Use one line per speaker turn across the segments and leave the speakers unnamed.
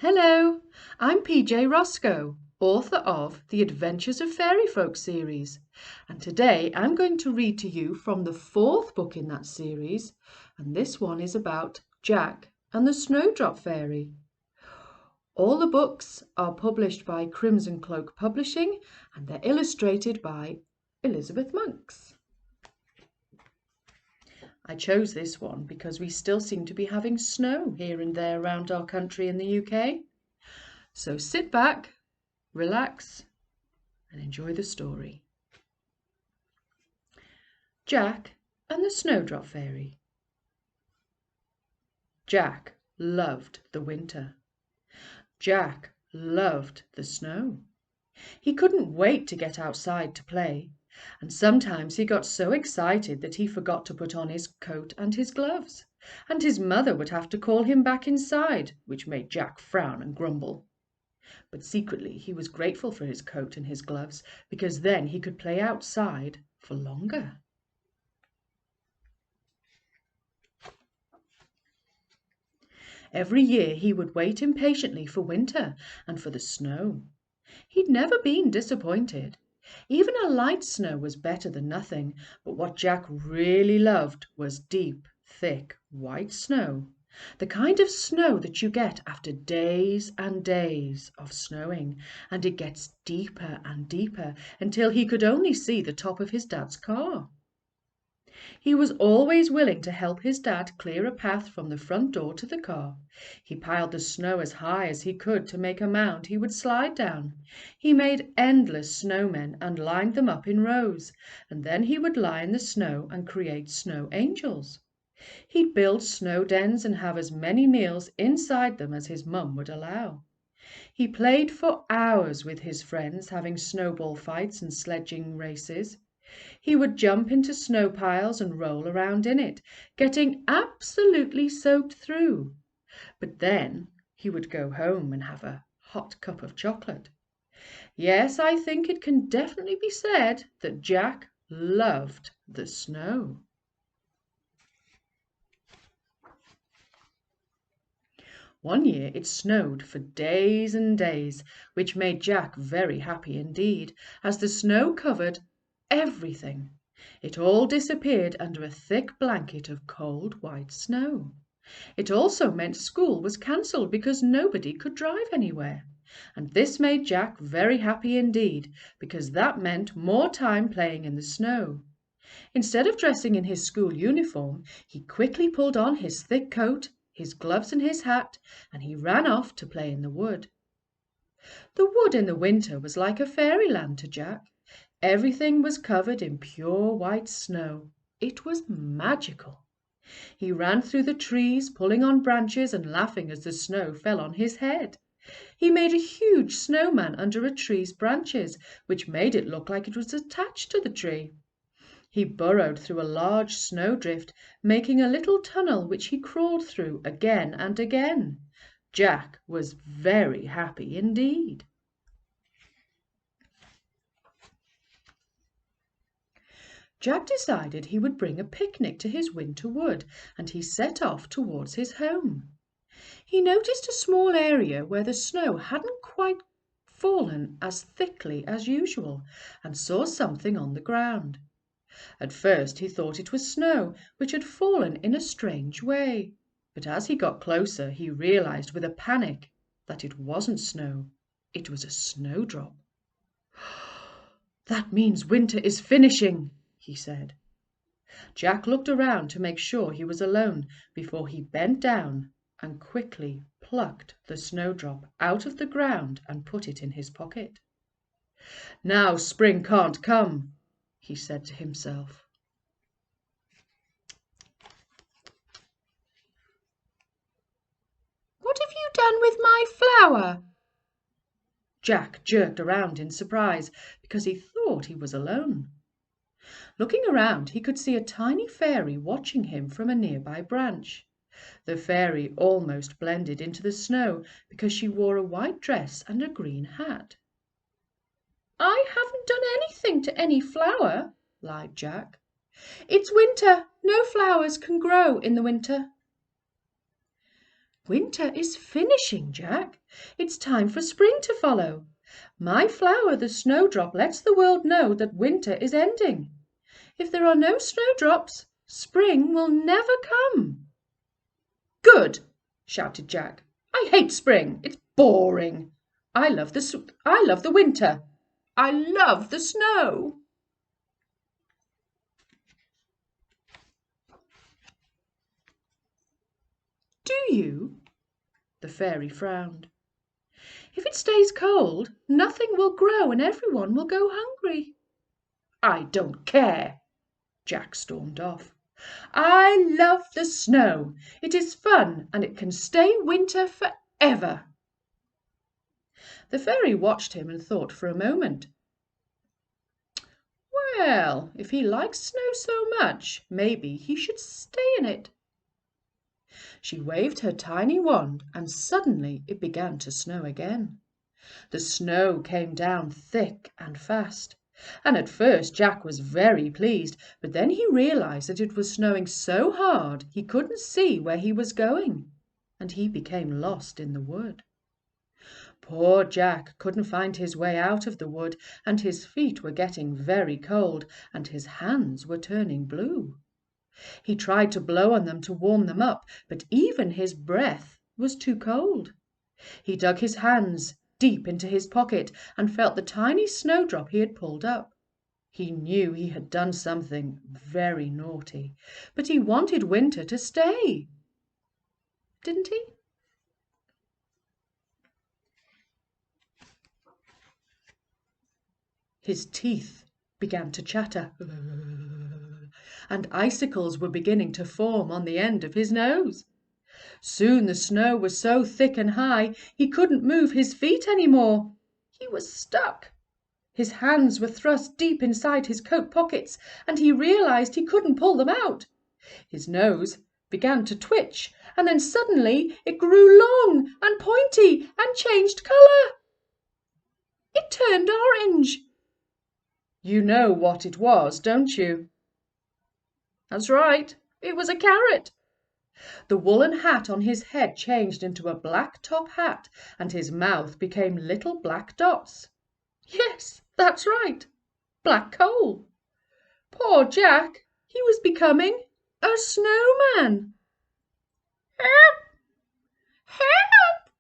Hello, I'm PJ Roscoe, author of the Adventures of Fairy Folk series, and today I'm going to read to you from the fourth book in that series, and this one is about Jack and the Snowdrop Fairy. All the books are published by Crimson Cloak Publishing and they're illustrated by Elizabeth Monks. I chose this one because we still seem to be having snow here and there around our country in the UK. So sit back, relax, and enjoy the story. Jack and the Snowdrop Fairy. Jack loved the winter. Jack loved the snow. He couldn't wait to get outside to play, and sometimes he got so excited that he forgot to put on his coat and his gloves, and his mother would have to call him back inside, which made Jack frown and grumble. But secretly he was grateful for his coat and his gloves, because then he could play outside for longer. Every year he would wait impatiently for winter and for the snow. He'd never been disappointed. Even a light snow was better than nothing, but what Jack really loved was deep, thick, white snow. The kind of snow that you get after days and days of snowing, and it gets deeper and deeper until he could only see the top of his dad's car. He was always willing to help his dad clear a path from the front door to the car. He piled the snow as high as he could to make a mound he would slide down. He made endless snowmen and lined them up in rows, and then he would lie in the snow and create snow angels. He'd build snow dens and have as many meals inside them as his mum would allow. He played for hours with his friends, having snowball fights and sledging races. He would jump into snow piles and roll around in it, getting absolutely soaked through. But then he would go home and have a hot cup of chocolate. Yes, I think it can definitely be said that Jack loved the snow. One year it snowed for days and days, which made Jack very happy indeed, as the snow covered everything. It all disappeared under a thick blanket of cold white snow. It also meant school was cancelled because nobody could drive anywhere. And this made Jack very happy indeed, because that meant more time playing in the snow. Instead of dressing in his school uniform, he quickly pulled on his thick coat, his gloves and his hat, and he ran off to play in the wood. The wood in the winter was like a fairyland to Jack. Everything was covered in pure white snow. It was magical. He ran through the trees, pulling on branches and laughing as the snow fell on his head. He made a huge snowman under a tree's branches, which made it look like it was attached to the tree. He burrowed through a large snowdrift, making a little tunnel which he crawled through again and again. Jack was very happy indeed. Jack decided he would bring a picnic to his winter wood, and he set off towards his home. He noticed a small area where the snow hadn't quite fallen as thickly as usual, and saw something on the ground. At first he thought it was snow, which had fallen in a strange way, but as he got closer he realized with a panic that it wasn't snow, it was a snowdrop. "That means winter is finishing," he said. Jack looked around to make sure he was alone before he bent down and quickly plucked the snowdrop out of the ground and put it in his pocket. "Now spring can't come," he said to himself. "What have you done with my flower?" Jack jerked around in surprise because he thought he was alone. Looking around, he could see a tiny fairy watching him from a nearby branch. The fairy almost blended into the snow because she wore a white dress and a green hat. "I haven't done anything to any flower," lied Jack. "It's winter. No flowers can grow in the winter." Winter is finishing, Jack. It's time for spring to follow. My flower, the snowdrop, lets the world know that winter is ending. If there are no snowdrops, spring will never come." "Good!" shouted Jack. "I hate spring. It's boring. I love the winter. I love the snow." "Do you?" The fairy frowned. "If it stays cold, nothing will grow and everyone will go hungry." "I don't care." Jack stormed off. "I love the snow. It is fun and it can stay winter forever." The fairy watched him and thought for a moment. Well, if he likes snow so much, maybe he should stay in it. She waved her tiny wand and suddenly it began to snow again. The snow came down thick and fast. And at first Jack was very pleased, but then he realized that it was snowing so hard he couldn't see where he was going, and he became lost in the wood. Poor Jack couldn't find his way out of the wood, and his feet were getting very cold, and his hands were turning blue. He tried to blow on them to warm them up, but even his breath was too cold. He dug his hands deep into his pocket and felt the tiny snowdrop he had pulled up. He knew he had done something very naughty, but he wanted winter to stay. Didn't he? His teeth began to chatter, and icicles were beginning to form on the end of his nose. Soon the snow was so thick and high he couldn't move his feet any more. He was stuck. His hands were thrust deep inside his coat pockets, and he realized he couldn't pull them out. His nose began to twitch, and then suddenly it grew long and pointy and changed colour. It turned orange. You know what it was, don't you? That's right, it was a carrot. The woolen hat on his head changed into a black top hat, and his mouth became little black dots. Yes, that's right, black coal. Poor Jack, he was becoming a snowman. Help! Help!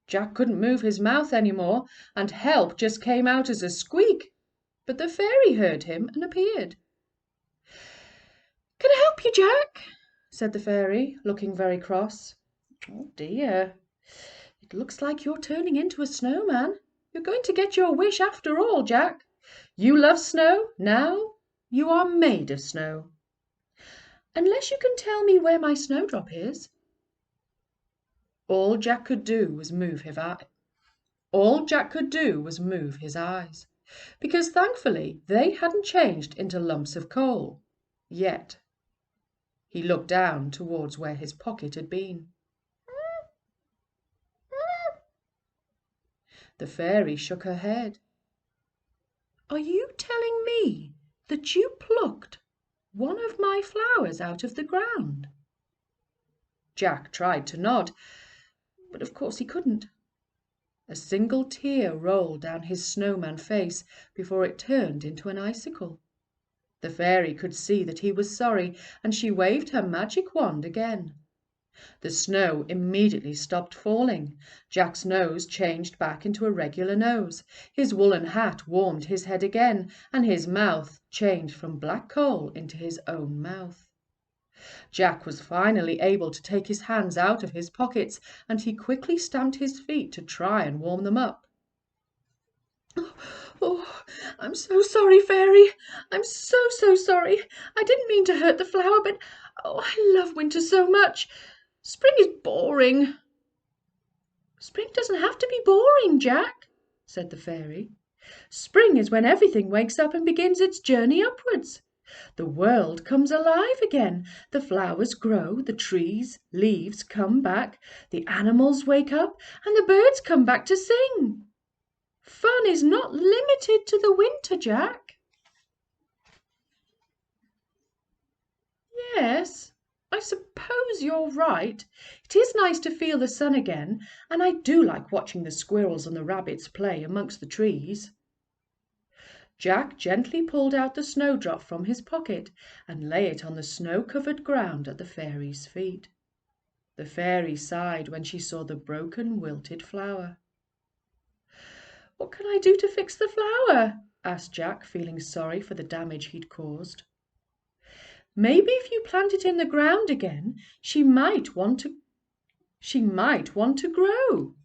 Jack couldn't move his mouth any more, and help just came out as a squeak. But the fairy heard him and appeared. "Can I help you, Jack?" said the fairy, looking very cross. "Oh dear, it looks like you're turning into a snowman. You're going to get your wish after all, Jack. You love snow, now you are made of snow. Unless you can tell me where my snowdrop is." All Jack could do was move his eyes, because thankfully they hadn't changed into lumps of coal yet. He looked down towards where his pocket had been. The fairy shook her head. "Are you telling me that you plucked one of my flowers out of the ground?" Jack tried to nod, but of course he couldn't. A single tear rolled down his snowman face before it turned into an icicle. The fairy could see that he was sorry, and she waved her magic wand again. The snow immediately stopped falling. Jack's nose changed back into a regular nose. His woolen hat warmed his head again, and his mouth changed from black coal into his own mouth. Jack was finally able to take his hands out of his pockets, and he quickly stamped his feet to try and warm them up. "Oh, I'm so sorry, fairy. I'm so sorry. I didn't mean to hurt the flower, but oh, I love winter so much. Spring is boring." "Spring doesn't have to be boring, Jack," said the fairy. "Spring is when everything wakes up and begins its journey upwards. The world comes alive again. The flowers grow, the trees, leaves come back, the animals wake up, and the birds come back to sing. Fun is not limited to the winter, Jack." "Yes, I suppose you're right. It is nice to feel the sun again, and I do like watching the squirrels and the rabbits play amongst the trees." Jack gently pulled out the snowdrop from his pocket and lay it on the snow-covered ground at the fairy's feet. The fairy sighed when she saw the broken, wilted flower. "What can I do to fix the flower?" asked Jack, feeling sorry for the damage he'd caused. "Maybe if you plant it in the ground again, she might want to grow."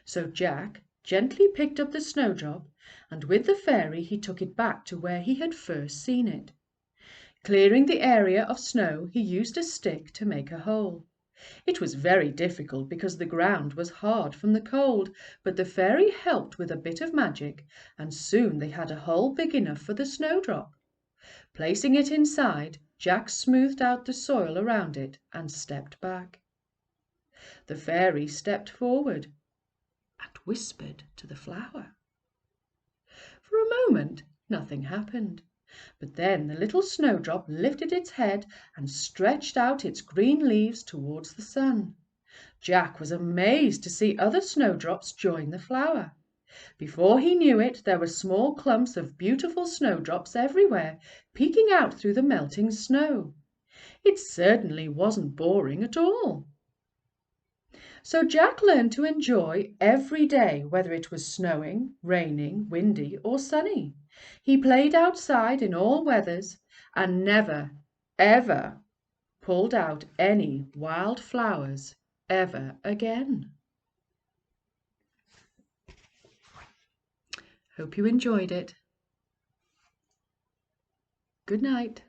So Jack gently picked up the snowdrop, and with the fairy he took it back to where he had first seen it. Clearing the area of snow, he used a stick to make a hole. It was very difficult because the ground was hard from the cold, but the fairy helped with a bit of magic, and soon they had a hole big enough for the snowdrop. Placing it inside, Jack smoothed out the soil around it and stepped back. The fairy stepped forward and whispered to the flower. For a moment nothing happened, but then the little snowdrop lifted its head and stretched out its green leaves towards the sun. Jack was amazed to see other snowdrops join the flower. Before he knew it, there were small clumps of beautiful snowdrops everywhere, peeking out through the melting snow. It certainly wasn't boring at all. So Jack learned to enjoy every day, whether it was snowing, raining, windy, or sunny. He played outside in all weathers and never, ever pulled out any wild flowers ever again. Hope you enjoyed it. Good night.